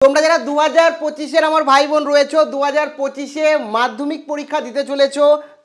তোমরা যারা 2025-এর আমার ভাই বোন রয়েছো, 2025-এ মাধ্যমিক পরীক্ষা দিতে চলেছো,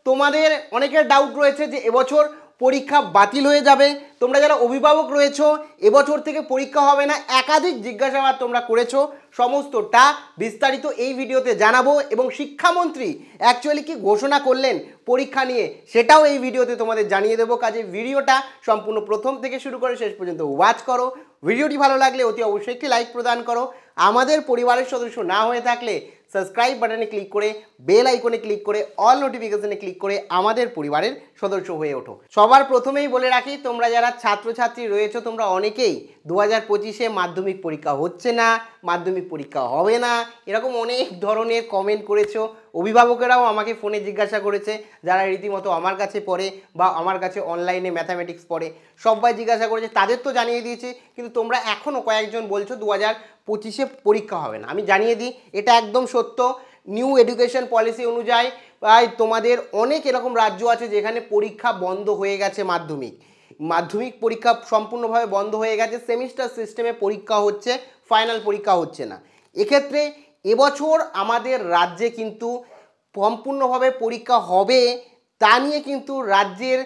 তোমাদের অনেকের ডাউট রয়েছে যে এবছর পরীক্ষা বাতিল হয়ে যাবে। তোমরা যারা অভিভাবক রয়েছো, এবছর থেকে পরীক্ষা হবে না, একাধিক জিজ্ঞাসাবাদ তোমরা করেছো। সমস্তটা বিস্তারিত এই ভিডিওতে জানাবো এবং শিক্ষামন্ত্রী অ্যাকচুয়ালি কি ঘোষণা করলেন পরীক্ষা নিয়ে সেটাও এই ভিডিওতে তোমাদের জানিয়ে দেবো। কাজে ভিডিওটা সম্পূর্ণ প্রথম থেকে শুরু করে শেষ পর্যন্ত ওয়াচ করো। ভিডিওটি ভালো লাগলে অতি অবশ্যই একটি লাইক প্রদান করো। আমাদের পরিবারের সদস্য না হয়ে থাকলে সাবস্ক্রাইব বাটনে ক্লিক করে বেল আইকনে ক্লিক করে অল নোটিফিকেশনে ক্লিক করে আমাদের পরিবারের সদস্য হয়ে ওঠো। সবার প্রথমেই বলে রাখি, তোমরা যারা ছাত্রছাত্রী রয়েছো, তোমরা অনেকেই 2025-এ মাধ্যমিক পরীক্ষা হচ্ছে না, মাধ্যমিক পরীক্ষা হবে না, এরকম অনেক ধরনের কমেন্ট করেছো। অভিভাবকেরাও আমাকে ফোনে জিজ্ঞাসা করেছে, যারা রীতিমতো আমার কাছে পড়ে বা আমার কাছে অনলাইনে ম্যাথামেটিক্স পড়ে, সবাই জিজ্ঞাসা করেছে, তাদের তো জানিয়ে দিয়েছি, কিন্তু তোমরা এখনও কয়েকজন বলছো 2025-এ পরীক্ষা হবে না। আমি জানিয়ে দিই, এটা একদম সত্য। নিউ এডুকেশন পলিসি অনুযায়ী তোমাদের অনেক এরকম রাজ্য আছে যেখানে পরীক্ষা বন্ধ হয়ে গেছে। মাধ্যমিক পরীক্ষা সম্পূর্ণভাবে বন্ধ হয়ে গেছে, সেমিস্টার সিস্টেমে পরীক্ষা হচ্ছে, ফাইনাল পরীক্ষা হচ্ছে না। এক্ষেত্রে এবছর আমাদের রাজ্যে কিন্তু সম্পূর্ণভাবে পরীক্ষা হবে, তা নিয়ে কিন্তু রাজ্যের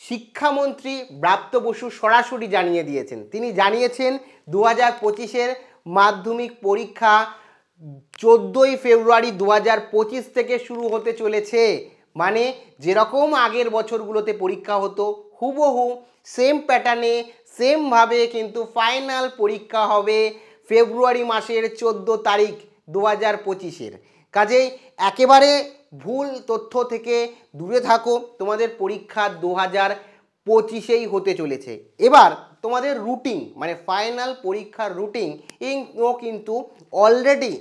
শিক্ষামন্ত্রী ব্রাত্য বসু সরাসরি জানিয়ে দিয়েছেন। তিনি জানিয়েছেন 2025-এর মাধ্যমিক পরীক্ষা 14ই ফেব্রুয়ারি 2025 থেকে শুরু হতে চলেছে। মানে যেরকম আগের বছরগুলোতে পরীক্ষা হতো হুবহু সেম প্যাটার্নে সেমভাবে কিন্তু ফাইনাল পরীক্ষা হবে ফেব্রুয়ারি মাসের 14 তারিখ 2025-এর। কাজেই একেবারে ভুল তথ্য থেকে দূরে থাকো, তোমাদের পরীক্ষা 2025-এই হতে চলেছে। এবার তোমাদের রুটিন মানে ফাইনাল পরীক্ষার রুটিন কিন্তু অলরেডি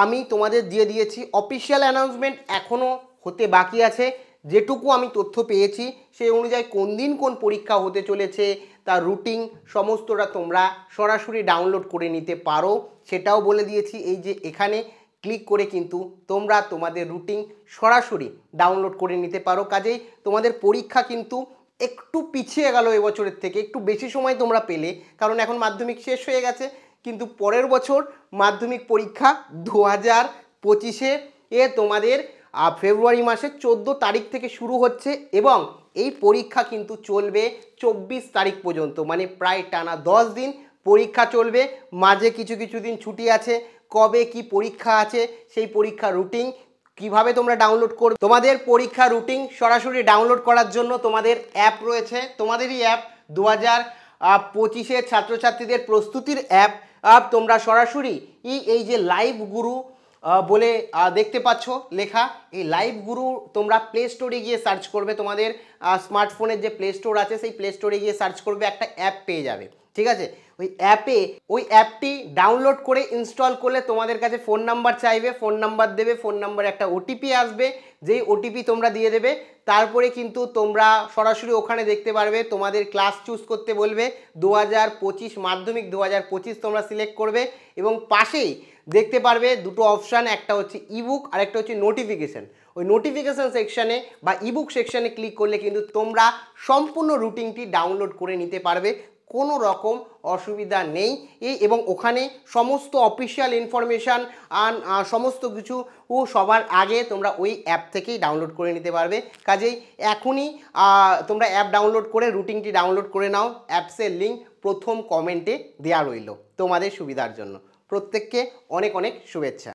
আমি তোমাদের দিয়ে দিয়েছি। অফিসিয়াল অ্যানাউন্সমেন্ট এখনও হতে বাকি আছে। যেটুকু আমি তথ্য পেয়েছি সেই অনুযায়ী কোন দিন কোন পরীক্ষা হতে চলেছে তার রুটিন সমস্তটা তোমরা সরাসরি ডাউনলোড করে নিতে পারো, সেটাও বলে দিয়েছি। এই যে এখানে ক্লিক করে কিন্তু তোমরা তোমাদের রুটিন সরাসরি ডাউনলোড করে নিতে পারো। কাজেই তোমাদের পরীক্ষা কিন্তু একটু পিছিয়ে গেল এবছরের থেকে, একটু বেশি সময় তোমরা পেলে, কারণ এখন মাধ্যমিক শেষ হয়ে গেছে। কিন্তু পরের বছর মাধ্যমিক পরীক্ষা 2025-এ তোমাদের ফেব্রুয়ারি মাসের 14 তারিখ থেকে শুরু হচ্ছে এবং এই পরীক্ষা কিন্তু চলবে 24 তারিখ পর্যন্ত, মানে প্রায় টানা 10 দিন পরীক্ষা চলবে। মাঝে কিছু দিন ছুটি আছে। কবে কি পরীক্ষা আছে সেই পরীক্ষার রুটিন কিভাবে তোমরা ডাউনলোড করবে, তোমাদের পরীক্ষা রুটিন সরাসরি ডাউনলোড করার জন্য তোমাদের অ্যাপ রয়েছে। তোমাদেরই অ্যাপ 2025-এর ছাত্রছাত্রীদের প্রস্তুতির অ্যাপ। তোমরা সরাসরি এই যে লাইভ গুরু বলে দেখতে পাচ্ছ লেখা, এই লাইভ গুরু তোমরা প্লে স্টোরে গিয়ে সার্চ করবে। তোমাদের স্মার্টফোনের যে প্লে স্টোর আছে সেই প্লে স্টোরে গিয়ে সার্চ করবে, একটা অ্যাপ পেয়ে যাবে, ঠিক আছে? ওই অ্যাপটি ডাউনলোড করে ইনস্টল করলে তোমাদের কাছে ফোন নাম্বার চাইবে, ফোন নাম্বার দেবে, ফোন নাম্বারে একটা ওটিপি আসবে, যেই ওটিপি তোমরা দিয়ে দেবে। তারপরে কিন্তু তোমরা সরাসরি ওখানে দেখতে পারবে, তোমাদের ক্লাস চুজ করতে বলবে, 2025 মাধ্যমিক 2025 তোমরা সিলেক্ট করবে এবং পাশেই দেখতে পারবে দুটো অপশান, একটা হচ্ছে ইবুক আর একটা হচ্ছে নোটিফিকেশান। ওই নোটিফিকেশান সেকশানে বা ইবুক সেকশানে ক্লিক করলে কিন্তু তোমরা সম্পূর্ণ রুটিনটি ডাউনলোড করে নিতে পারবে, কোনো রকম অসুবিধা নেই। এবং ওখানে সমস্ত অফিসিয়াল ইনফরমেশান সমস্ত কিছু সবার আগে তোমরা ওই অ্যাপ থেকেই ডাউনলোড করে নিতে পারবে। কাজেই এখনই তোমরা অ্যাপ ডাউনলোড করে রুটিনটি ডাউনলোড করে নাও। অ্যাপসের লিঙ্ক প্রথম কমেন্টে দেওয়া রইল তোমাদের সুবিধার জন্য। প্রত্যেককে অনেক শুভেচ্ছা।